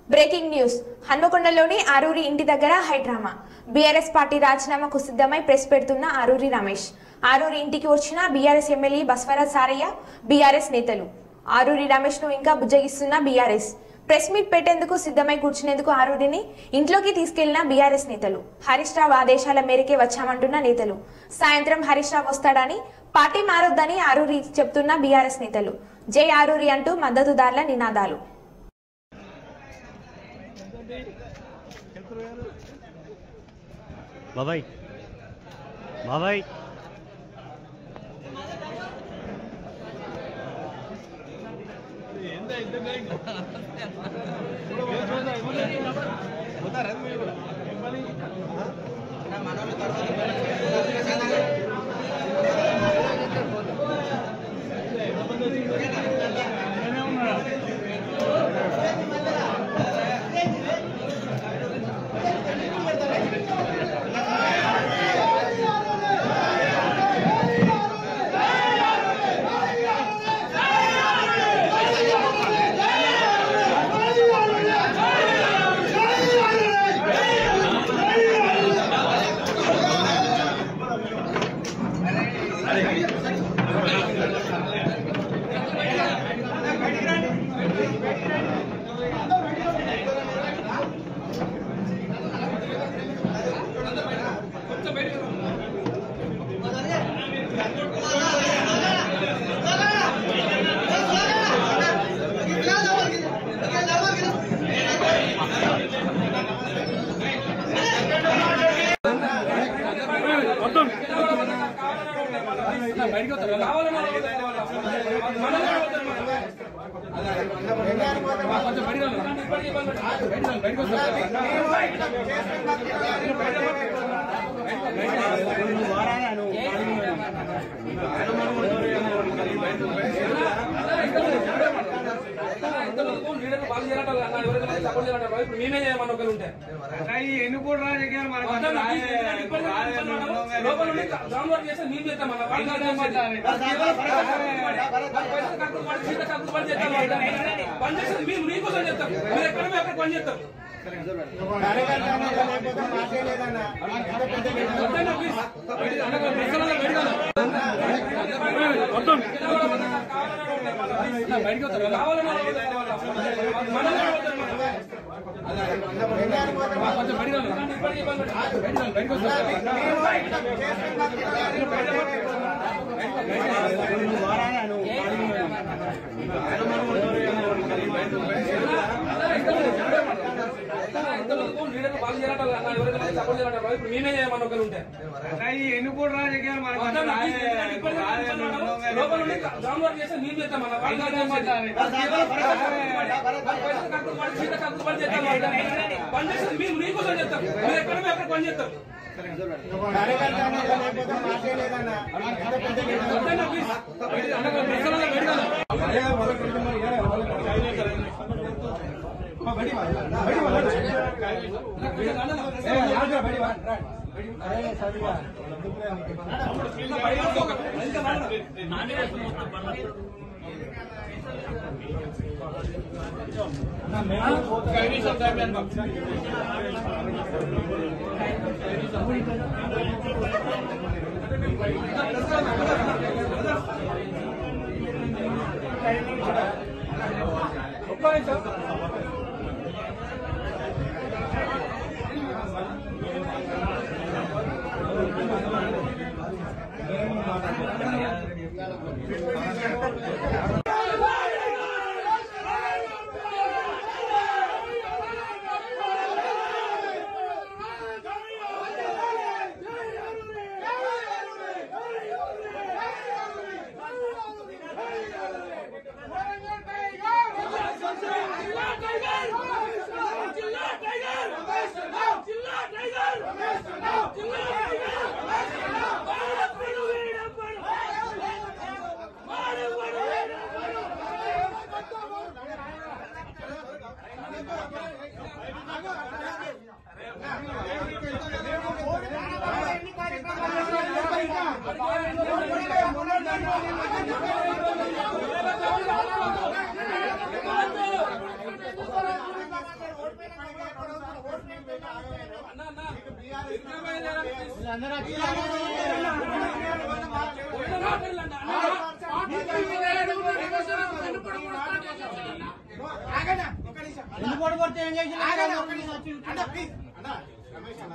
Breaking news హన్మకొండలోని Aruri ఇంటి దగ్గర high drama BRS party రాజీనామాకు సిద్ధమై ప్రెస్ పెడుతున్న ఆరూరి రమేష్ ఆరూరి ఇంటికి వచ్చిన BRS MLA Baswaraj Saraiah BRS నేతలు ఆరూరి రమేష్ ను ఇంకా బుజ్జగిస్తున్న బీఆర్ఎస్ ప్రెస్ మీట్ పెట్టేందుకు సిద్ధమై కూర్చునేందుకు ఆరూరిని ఇంట్లోకి తీసుకెళ్లిన బీఆర్ఎస్ నేతలు హరీష్ రావు ఆదేశాల మేరకే వచ్చామంటున్న నేతలు సాయంత్రం హరీష్ రావు వస్తాడని పార్టీ మారొద్దని ఆరూరి చెప్తున్న బీఆర్ఎస్ నేతలు జై ఆరూరి అంటూ మద్దతుదారుల నినాదాలు బాబాయ్ బాబాయ్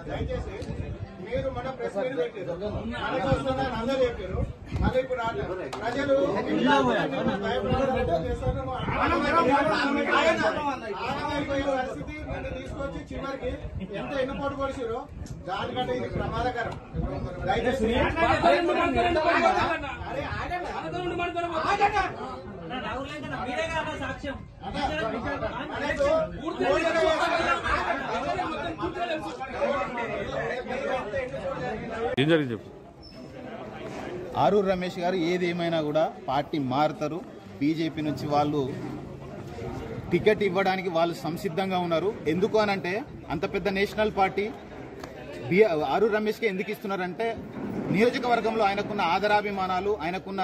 దయచేసి మీరు మన ప్రెస్ మీట్ పెట్టారు, మనకు వస్తుందని అందరూ చెప్పారు. మళ్ళీ ఇప్పుడు ప్రజలు ఆగమైపోయే పరిస్థితి మీరు తీసుకొచ్చి చివరికి ఎంత ఎన్నుపోటు కొడిచారో దానికంటే ఇది ప్రమాదకరం. దయచేసి ఏం జరిగింది చెప్పు. ఆరూరు రమేష్ గారు ఏది ఏమైనా కూడా పార్టీ మారుతారు. బీజేపీ నుంచి వాళ్ళు టికెట్ ఇవ్వడానికి వాళ్ళు సంసిద్ధంగా ఉన్నారు. ఎందుకు అనంటే అంత పెద్ద నేషనల్ పార్టీ ఆరూరు రమేష్కి ఎందుకు ఇస్తున్నారంటే నియోజకవర్గంలో ఆయనకున్న ఆదరాభిమానాలు, ఆయనకున్న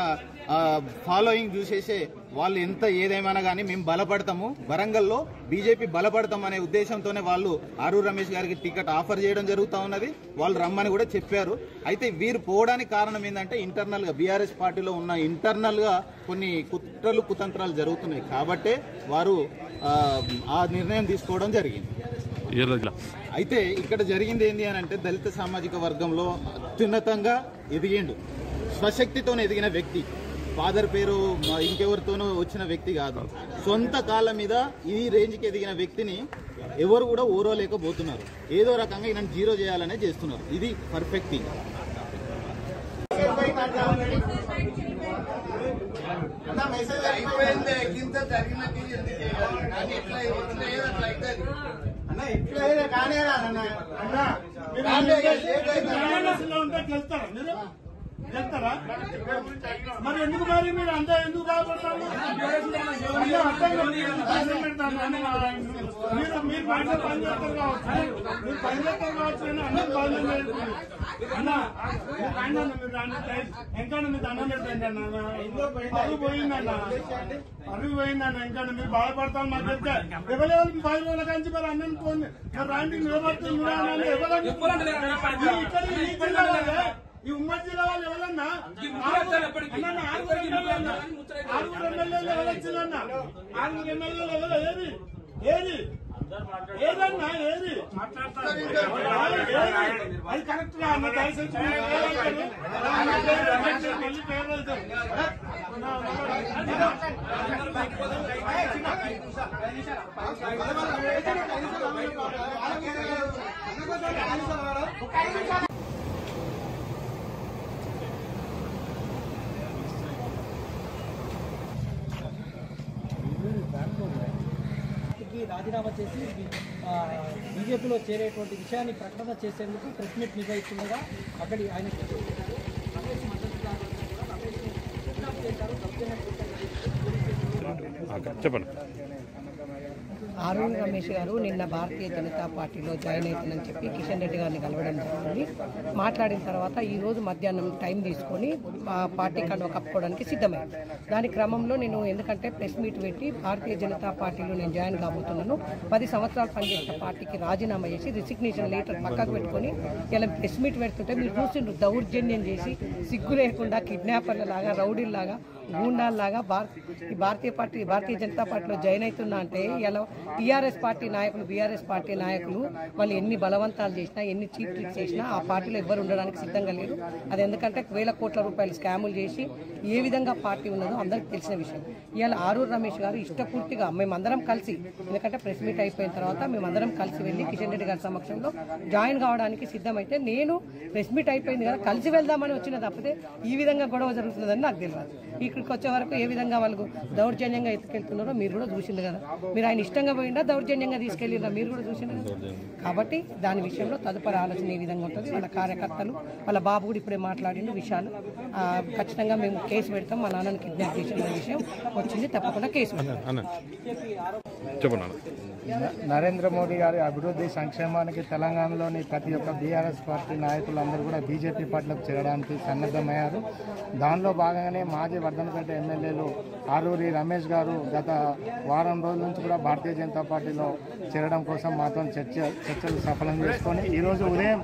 ఫాలోయింగ్ చూసేసే వాళ్ళు ఎంత ఏదేమైనా కానీ మేము బలపడతాము, వరంగల్లో బీజేపీ బలపడతాం అనే ఉద్దేశంతోనే వాళ్ళు ఆరూరు రమేష్ గారికి టికెట్ ఆఫర్ చేయడం జరుగుతూ ఉన్నది. వాళ్ళు రమ్మని కూడా చెప్పారు. అయితే వీరు పోవడానికి కారణం ఏంటంటే ఇంటర్నల్ గా బీఆర్ఎస్ పార్టీలో ఉన్న ఇంటర్నల్ గా కొన్ని కుట్రలు కుతంత్రాలు జరుగుతున్నాయి కాబట్టే వారు ఆ నిర్ణయం తీసుకోవడం జరిగింది. అయితే ఇక్కడ జరిగింది ఏంటి అని అంటే దళిత సామాజిక వర్గంలో అత్యున్నతంగా ఎదిగిండు, స్వశక్తితోనే ఎదిగిన వ్యక్తి, ఫాదర్ పేరు ఇంకెవరితోనూ వచ్చిన వ్యక్తి కాదు. సొంత కాళ్ళ మీద ఈ రేంజ్కి ఎదిగిన వ్యక్తిని ఎవరు కూడా ఓరోలేకపోతున్నారు. ఏదో రకంగా ఈయన జీరో చేయాలనే చేస్తున్నారు. ఇది పర్ఫెక్ట్ థింగ్. చెప్తారా మరి ఎందుకు మరి మీరు అంతా ఎందుకు బాధపడతారు? మీరు పని చేస్తారు కావచ్చు, మీరు పని చేస్తారు కావచ్చు అని అందరూ బాధ్యత అన్న ఇంకా మీరు దండం పెట్టండి అన్న. అరుగు పోయిందన్న, అరుగు పోయిందన్న. ఇంకా మీరు బాధపడతాను మాకు చెప్తే ఎవరెవరు 10 రోజుల కంచి మరి అన్నం పోయింది మరి రాంటి నిలబడుతుంది ఎవరన్నా ఈ ఉమ్మడి జిల్లా వాళ్ళు ఎవరన్నా ఆరుగురు ఎమ్మెల్యేలు ఎవరు వచ్చిందన్నా? ఆరుగురు ఎమ్మెల్యేలు ఎవరు? ఏది ఏదన్నా ఏది అది కరెక్ట్ గా అన్న. దయచేసి మళ్ళీ పేరు వెళ్తారు. రాజీనామా చేసి బీజేపీలో చేరేటువంటి విషయాన్ని ప్రకటన చేసేందుకు ప్రెస్ మీట్ నిర్వహిస్తుండగా అక్కడి ఆయన చెప్పండి. ఆరూరి రమేష్ గారు నిన్న భారతీయ జనతా పార్టీలో జాయిన్ అవుతుందని చెప్పి కిషన్ రెడ్డి గారిని కలవడం జరిగింది. మాట్లాడిన తర్వాత ఈరోజు మధ్యాహ్నం టైం తీసుకొని పార్టీ కండువ కప్పుకోవడానికి సిద్ధమైంది. దాని క్రమంలో నేను ఎందుకంటే ప్రెస్ మీట్ పెట్టి భారతీయ జనతా పార్టీలో నేను జాయిన్ కాబోతున్నాను, 10 సంవత్సరాలు పనిచేసిన పార్టీకి రాజీనామా చేసి రిసిగ్నేషన్ లెటర్ పక్కకు పెట్టుకొని ఇలా ప్రెస్ మీట్ పెడుతుంటే మీరు చూసి దౌర్జన్యం చేసి సిగ్గు లేకుండా కిడ్నాపర్లలాగా, రౌడీల్లాగా, గూండాల్లాగా భారతీయ జనతా పార్టీలో జాయిన్ అవుతున్నా అంటే ఇలా టీఆర్ఎస్ పార్టీ నాయకులు, బీఆర్ఎస్ పార్టీ నాయకులు వాళ్ళు ఎన్ని బలవంతాలు చేసినా, ఎన్ని చీప్ ట్రిక్స్ చేసినా ఆ పార్టీలో ఎవ్వరు ఉండడానికి సిద్ధంగా లేరు. అది ఎందుకంటే 1000 కోట్ల రూపాయలు స్కాములు చేసి ఏ విధంగా పార్టీ ఉన్నదో అందరికీ తెలిసిన విషయం. ఇవాళ ఆరూరు రమేష్ గారు ఇష్టపూర్తిగా మేమందరం కలిసి, ఎందుకంటే ప్రెస్ మీట్ అయిపోయిన తర్వాత మేమందరం కలిసి వెళ్ళి కిషన్ రెడ్డి గారి సమక్షంలో జాయిన్ కావడానికి సిద్ధమైతే నేను ప్రెస్ మీట్ అయిపోయింది కదా కలిసి వెళ్దామని వచ్చిన తప్పితే ఈ విధంగా గొడవ జరుగుతుందని నాకు తెలియదు. ఇక్కడికి వచ్చే వరకు ఏ విధంగా వాళ్ళకు దౌర్జన్యంగా ఎత్తుకెళ్తున్నారో మీరు కూడా చూసింది కదా. మీరు ఆయన ఇష్టంగా పోయిందా దౌర్జన్యంగా తీసుకెళ్ళిందా మీరు కూడా చూసింది కదా. కాబట్టి దాని విషయంలో తదుపరి ఆలోచన ఏ విధంగా ఉంటుంది, వాళ్ళ కార్యకర్తలు వాళ్ళ బాబు కూడా ఇప్పుడే మాట్లాడిన విషయాలు ఖచ్చితంగా మేము కేసు పెడతాం. మా నాన్నని కిడ్నాప్ చేసిన విషయం వచ్చింది, తప్పకుండా కేసు పెడతాం. నరేంద్ర మోడీ గారి అభివృద్ధి సంక్షేమానికి తెలంగాణలోని ప్రతి ఒక్క బీఆర్ఎస్ పార్టీ నాయకులందరూ కూడా బీజేపీ పార్టీలకు చేరడానికి సన్నద్ధమయ్యారు. దానిలో భాగంగానే మాజీ వర్ధనపేట ఎమ్మెల్యేలు ఆరూరి రమేష్ గారు గత వారం రోజుల నుంచి కూడా భారతీయ జనతా పార్టీలో చేరడం కోసం మాతో చర్చలు సఫలం చేసుకొని ఈరోజు ఉదయం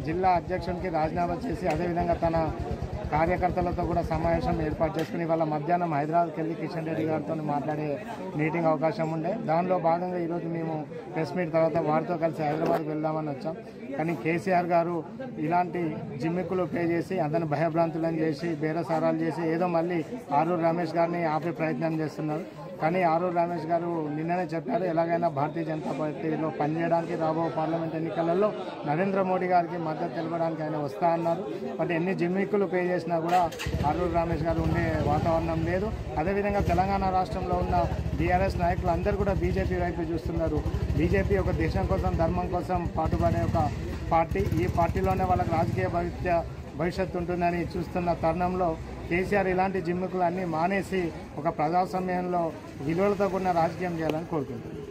జిల్లా అధ్యక్షునికి రాజీనామా చేసి అదేవిధంగా తన కార్యకర్తలతో కూడా సమావేశం ఏర్పాటు చేసుకుని వాళ్ళ మధ్యాహ్నం హైదరాబాద్కి వెళ్ళి కిషన్ రెడ్డి గారితో మాట్లాడే మీటింగ్ అవకాశం ఉండే. దానిలో భాగంగా ఈరోజు మేము ప్రెస్ మీట్ తర్వాత వారితో కలిసి హైదరాబాద్కి వెళ్దామని వచ్చాం. కానీ కేసీఆర్ గారు ఇలాంటి జిమ్మిక్కులు పే చేసి అతను భయభ్రాంతులను చేసి బేరసారాలు చేసి ఏదో మళ్ళీ ఆరూరి రమేష్ గారిని ఆపే ప్రయత్నం చేస్తున్నారు. కానీ ఆరూరి రమేష్ గారు నిన్ననే చెప్పారు, ఎలాగైనా భారతీయ జనతా పార్టీలో పనిచేయడానికి రాబో పార్లమెంట్ ఎన్నికలలో నరేంద్ర మోడీ గారికి మద్దతు తెలపడానికి ఆయన వస్తా అన్నారు. బట్ ఎన్ని జిమ్మిక్కులు పే చేసినా కూడా ఆరూరి రమేష్ గారు ఉండే వాతావరణం లేదు. అదేవిధంగా తెలంగాణ రాష్ట్రంలో ఉన్న బీఆర్ఎస్ నాయకులు అందరూ కూడా బీజేపీ వైపు చూస్తున్నారు. బీజేపీ ఒక దేశం కోసం ధర్మం కోసం పాటుపడే ఒక పార్టీ. ఈ పార్టీలోనే వాళ్ళకి రాజకీయ భవిష్యత్తు ఉంటుందని చూస్తున్న తరుణంలో కేసీఆర్ ఇలాంటి జిమ్మికులు అన్నీ మానేసి ఒక ప్రజాస్వామ్యంలో విలువలతో కూడిన రాజకీయం చేయాలని కోరుకుంటున్నారు.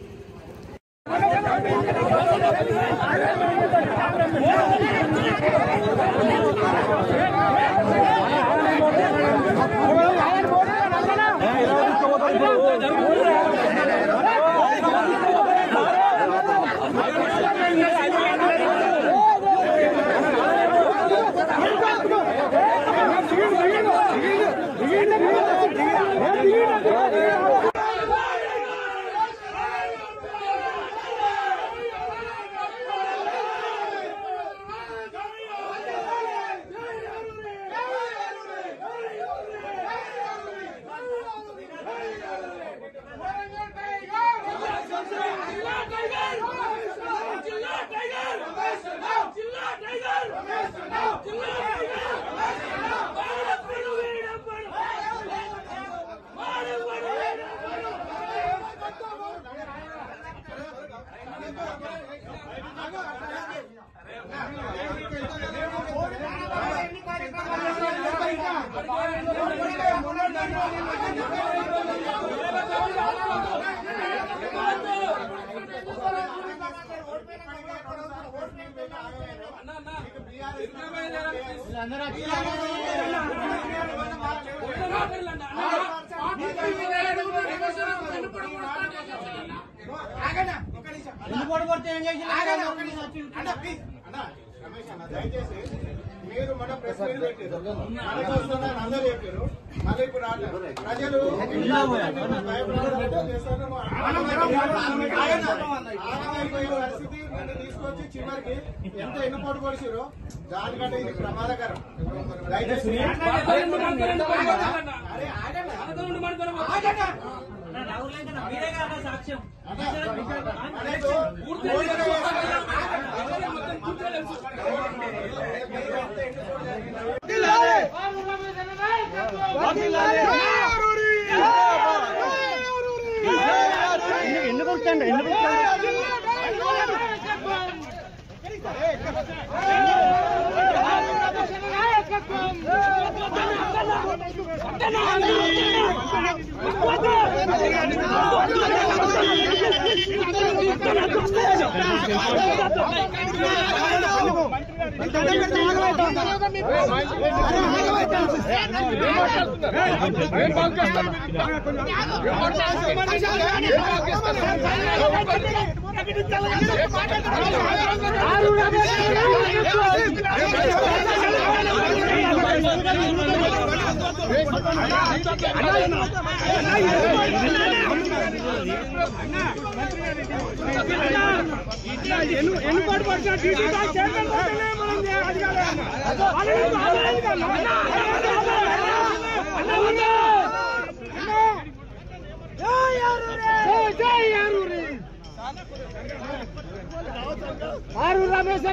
దయచేసి మీరు మన ప్రెస్ మీట్ పెట్టారు, అందరూ చెప్పారు, మళ్ళీ ఇప్పుడు ప్రజలు పరిస్థితి నిన్ను తీసుకొచ్చి చివరికి ఎంత ఎన్నుపోటు కొడిచారో దానికంటే ఇది ప్రమాదకరం. దయచేసి సాక్ష్యం ఎన్నుకోటు పడుతున్న ఆరూరి రమేష్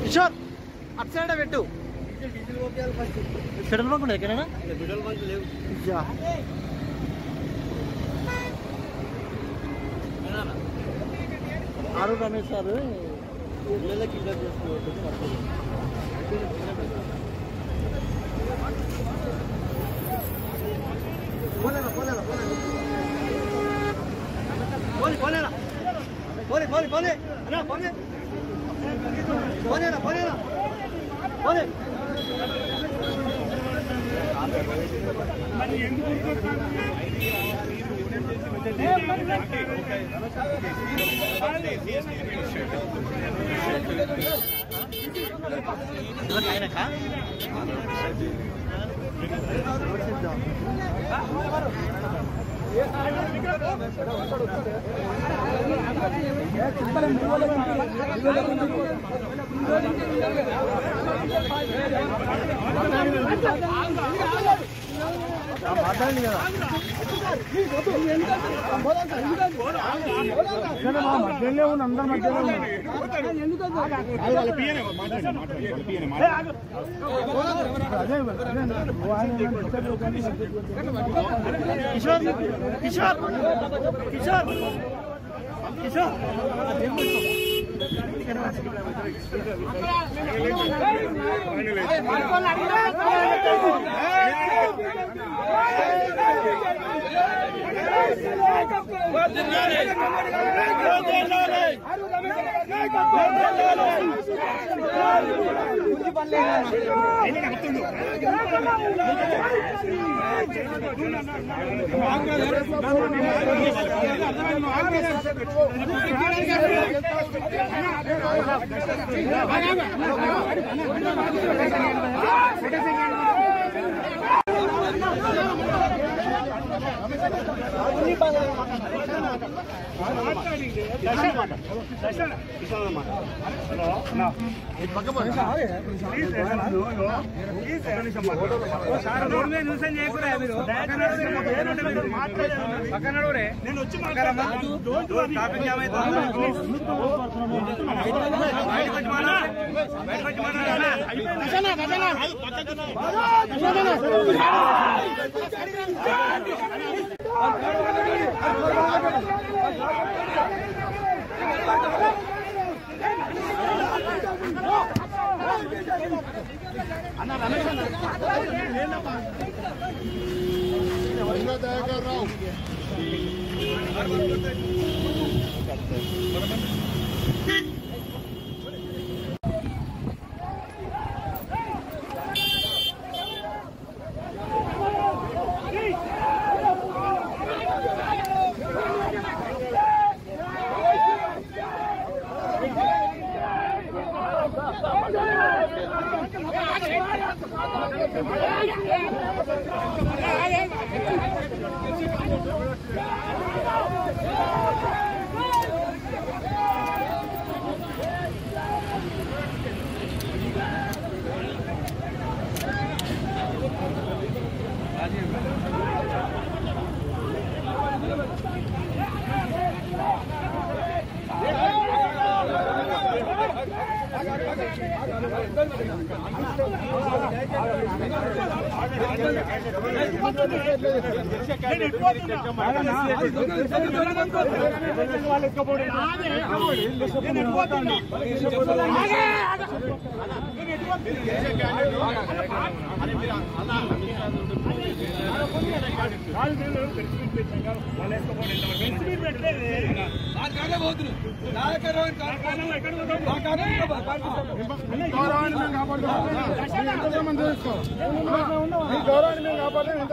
కిషోర్ అటు సైడ్ పెట్టు పెట్రోల్ బంక్ ఉండదు ఎక్కడైనా పెట్రోల్ బంక్ లేవు ఆరు రమేష్ సార్ కిడ్నాప్ చేస్తున్నారు మధ్యలో ఉన్న అందరి మధ్యలో కిషోర్ కిషోర్ కిషోర్ కిషోర్ నేను వచ్చి గౌరవాన్ని మేము కాపాడలేము.